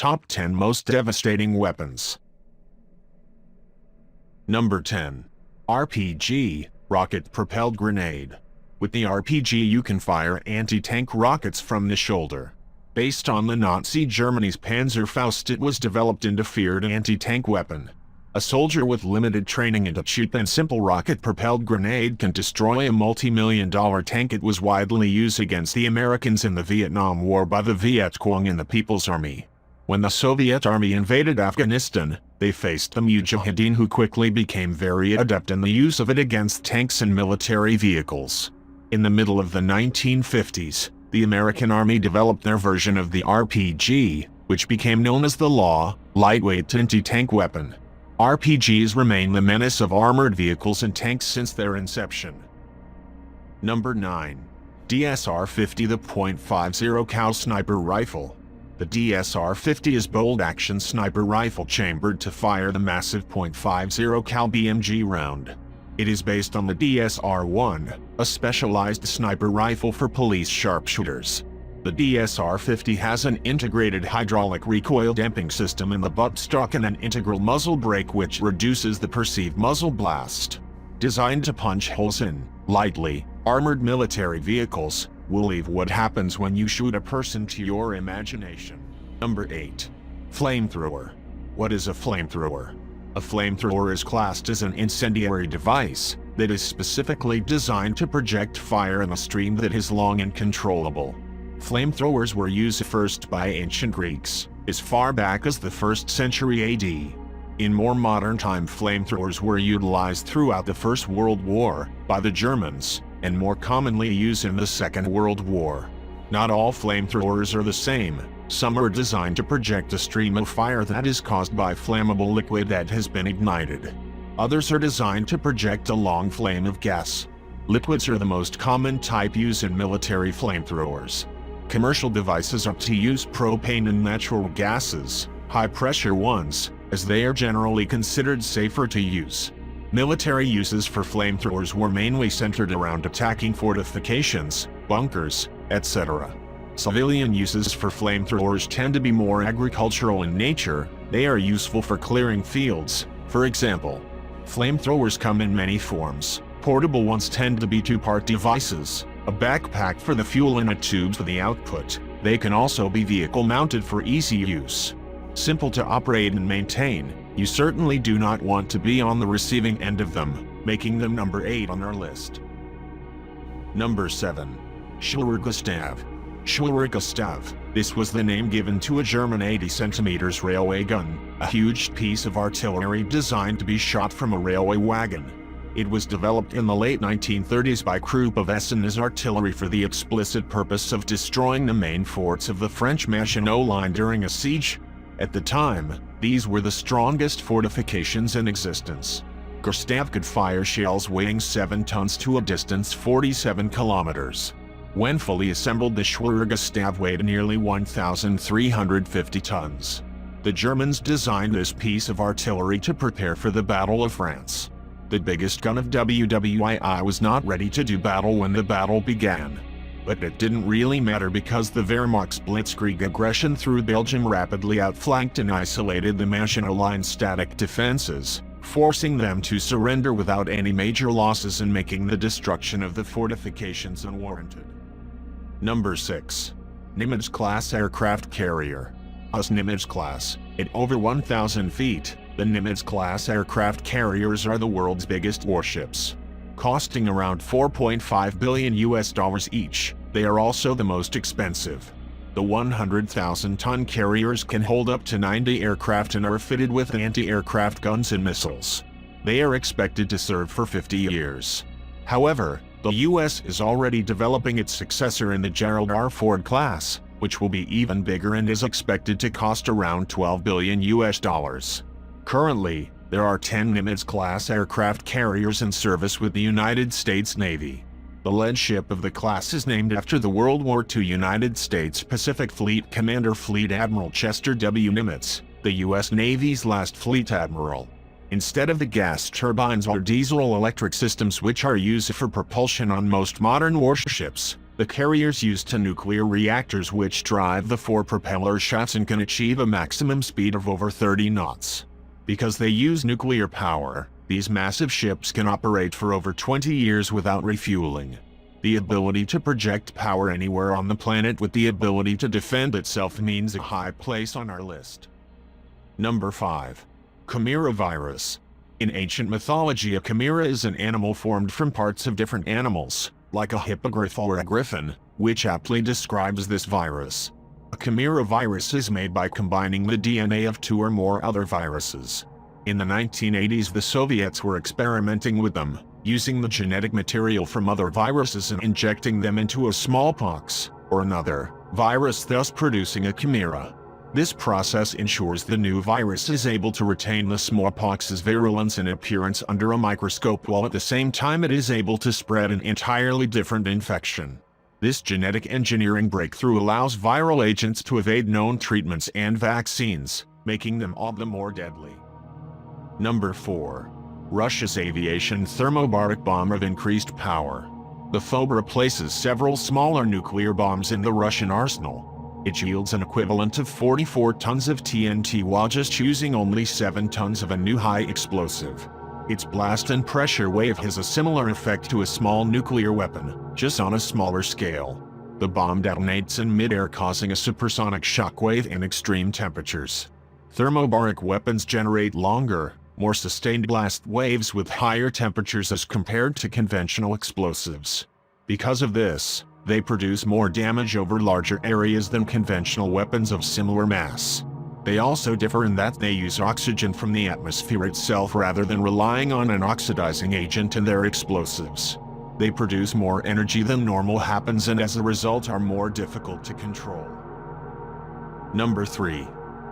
top 10 most devastating weapons. Number 10. RPG, Rocket-Propelled Grenade. With the RPG you can fire anti-tank rockets from the shoulder. Based on the Nazi Germany's Panzerfaust, it was developed into feared anti-tank weapon. A soldier with limited training and a cheap and simple rocket-propelled grenade can destroy a multi-million-dollar tank. It was widely used against the Americans in the Vietnam War by the Viet Cong and the People's Army. When the Soviet Army invaded Afghanistan, they faced the Mujahideen, who quickly became very adept in the use of it against tanks and military vehicles. In the middle of the 1950s, the American Army developed their version of the RPG, which became known as the LAW, lightweight anti-tank weapon. RPGs remain the menace of armored vehicles and tanks since their inception. Number 9. DSR-50, the .50 cal sniper rifle. The DSR-50 is bolt-action sniper rifle chambered to fire the massive .50 cal BMG round. It is based on the DSR-1, a specialized sniper rifle for police sharpshooters. The DSR-50 has an integrated hydraulic recoil damping system in the buttstock and an integral muzzle brake which reduces the perceived muzzle blast. Designed to punch holes in, lightly armored military vehicles, we'll leave what happens when you shoot a person to your imagination. Number 8. Flamethrower. What is a flamethrower? A flamethrower is classed as an incendiary device that is specifically designed to project fire in a stream that is long and controllable. Flamethrowers were used first by ancient Greeks, as far back as the 1st century AD. In more modern time, flamethrowers were utilized throughout the First World War by the Germans, and more commonly used in the Second World War. Not all flamethrowers are the same. Some are designed to project a stream of fire that is caused by flammable liquid that has been ignited. Others are designed to project a long flame of gas. Liquids are the most common type used in military flamethrowers. Commercial devices opt to use propane and natural gases, high-pressure ones, as they are generally considered safer to use. Military uses for flamethrowers were mainly centered around attacking fortifications, bunkers, etc. Civilian uses for flamethrowers tend to be more agricultural in nature. They are useful for clearing fields. For example, flamethrowers come in many forms. Portable ones tend to be two-part devices, a backpack for the fuel and a tube for the output. They can also be vehicle-mounted for easy use. Simple to operate and maintain. You certainly do not want to be on the receiving end of them, making them number 8 on our list. Number 7. Schlurgustav. Schlurgustav. This was the name given to a German 80 cm railway gun, a huge piece of artillery designed to be shot from a railway wagon. It was developed in the late 1930s by Krupp of Essen as artillery for the explicit purpose of destroying the main forts of the French Maginot Line during a siege. At the time, these were the strongest fortifications in existence. Gustav could fire shells weighing 7 tons to a distance 47 kilometers. When fully assembled, the Schlurgustav weighed nearly 1,350 tons. The Germans designed this piece of artillery to prepare for the Battle of France. The biggest gun of WWII was not ready to do battle when the battle began. But it didn't really matter because the Wehrmacht's blitzkrieg aggression through Belgium rapidly outflanked and isolated the Maginot Line's static defenses, forcing them to surrender without any major losses and making the destruction of the fortifications unwarranted. Number 6. Nimitz-class aircraft carrier. As Nimitz-class, at over 1,000 feet, the Nimitz-class aircraft carriers are the world's biggest warships. Costing around $4.5 billion each, they are also the most expensive. The 100,000-ton carriers can hold up to 90 aircraft and are fitted with anti-aircraft guns and missiles. They are expected to serve for 50 years. However, the U.S. is already developing its successor in the Gerald R. Ford class, which will be even bigger and is expected to cost around $12 billion. Currently, there are 10 Nimitz-class aircraft carriers in service with the United States Navy. The lead ship of the class is named after the World War II United States Pacific Fleet Commander Fleet Admiral Chester W. Nimitz, the U.S. Navy's last fleet admiral. Instead of the gas turbines or diesel-electric systems which are used for propulsion on most modern warships, The carriers used two nuclear reactors which drive the four propeller shafts and can achieve a maximum speed of over 30 knots. Because they use nuclear power, these massive ships can operate for over 20 years without refueling. The ability to project power anywhere on the planet with the ability to defend itself means a high place on our list. Number 5. Chimera virus. In ancient mythology, a chimera is an animal formed from parts of different animals, like a hippogriff or a griffin, which aptly describes this virus. A chimera virus is made by combining the DNA of two or more other viruses. In the 1980s, the Soviets were experimenting with them, using the genetic material from other viruses and injecting them into a smallpox or another virus, thus producing a chimera. This process ensures the new virus is able to retain the smallpox's virulence and appearance under a microscope, while at the same time it is able to spread an entirely different infection. This genetic engineering breakthrough allows viral agents to evade known treatments and vaccines, making them all the more deadly. Number 4. Russia's aviation thermobaric bomb of increased power. The foe replaces several smaller nuclear bombs in the Russian arsenal. It yields an equivalent of 44 tons of TNT while just using only 7 tons of a new high explosive. Its blast and pressure wave has a similar effect to a small nuclear weapon, just on a smaller scale. The bomb detonates in midair, causing a supersonic shockwave in extreme temperatures. Thermobaric weapons generate longer, more sustained blast waves with higher temperatures as compared to conventional explosives. Because of this, they produce more damage over larger areas than conventional weapons of similar mass. They also differ in that they use oxygen from the atmosphere itself rather than relying on an oxidizing agent in their explosives. They produce more energy than normal happens and as a result are more difficult to control. Number 3.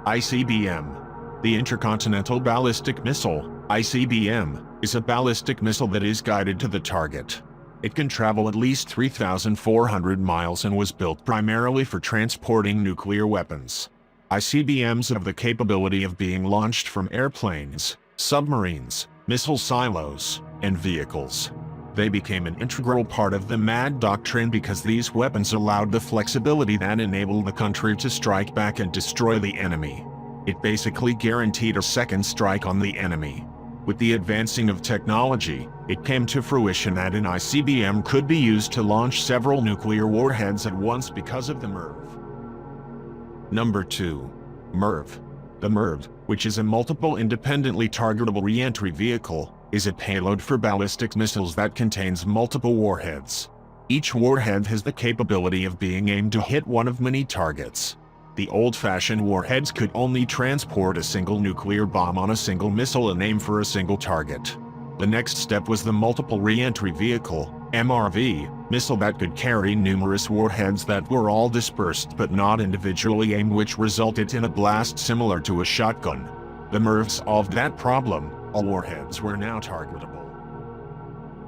ICBM. The Intercontinental Ballistic Missile, ICBM, is a ballistic missile that is guided to the target. It can travel at least 3,400 miles and was built primarily for transporting nuclear weapons. ICBMs have the capability of being launched from airplanes, submarines, missile silos, and vehicles. They became an integral part of the MAD doctrine because these weapons allowed the flexibility that enabled the country to strike back and destroy the enemy. It basically guaranteed a second strike on the enemy. With the advancing of technology, it came to fruition that an ICBM could be used to launch several nuclear warheads at once because of the MIRV. Number 2. MIRV. The MIRV, which is a multiple independently targetable re-entry vehicle, is a payload for ballistic missiles that contains multiple warheads. Each warhead has the capability of being aimed to hit one of many targets. The old-fashioned warheads could only transport a single nuclear bomb on a single missile and aim for a single target. The next step was the Multiple Re-Entry Vehicle, MRV, missile that could carry numerous warheads that were all dispersed but not individually aimed, which resulted in a blast similar to a shotgun. The MIRV solved that problem. All warheads were now targetable.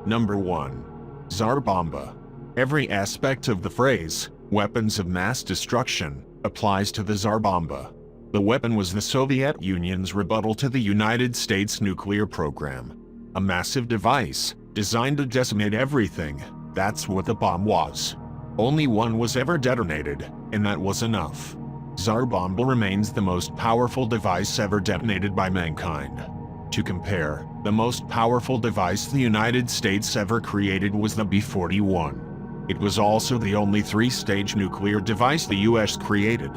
Number 1. Tsar Bomba. Every aspect of the phrase, weapons of mass destruction, applies to the Tsar Bomba. The weapon was the Soviet Union's rebuttal to the United States nuclear program. A massive device, designed to decimate everything. That's what the bomb was. Only one was ever detonated, and that was enough. Tsar Bomba remains the most powerful device ever detonated by mankind. To compare, the most powerful device the United States ever created was the B-41. It was also the only 3-stage nuclear device the US created.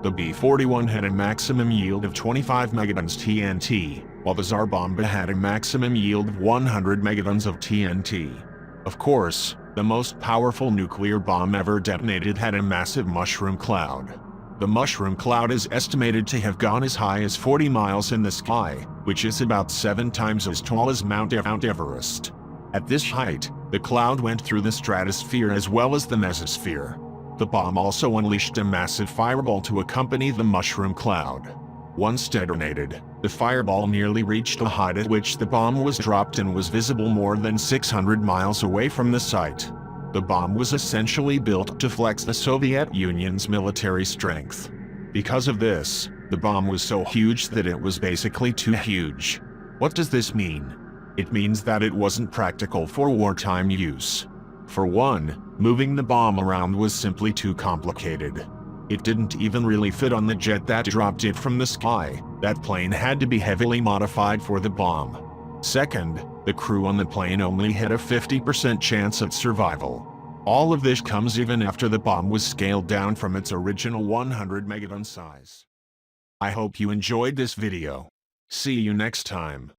The B-41 had a maximum yield of 25 megatons TNT, while the Tsar Bomba had a maximum yield of 100 megatons of TNT. Of course, the most powerful nuclear bomb ever detonated had a massive mushroom cloud. The mushroom cloud is estimated to have gone as high as 40 miles in the sky, which is about 7 times as tall as Mount Everest. At this height, the cloud went through the stratosphere as well as the mesosphere. The bomb also unleashed a massive fireball to accompany the mushroom cloud. Once detonated, the fireball nearly reached a height at which the bomb was dropped and was visible more than 600 miles away from the site. The bomb was essentially built to flex the Soviet Union's military strength. Because of this, the bomb was so huge that it was basically too huge. What does this mean? It means that it wasn't practical for wartime use. For one, Moving the bomb around was simply too complicated. It didn't even really fit on the jet that dropped it from the sky. That plane had to be heavily modified for the bomb. Second, the crew on the plane only had a 50% chance of survival. All of this comes even after the bomb was scaled down from its original 100 megaton size. I hope you enjoyed this video. See you next time.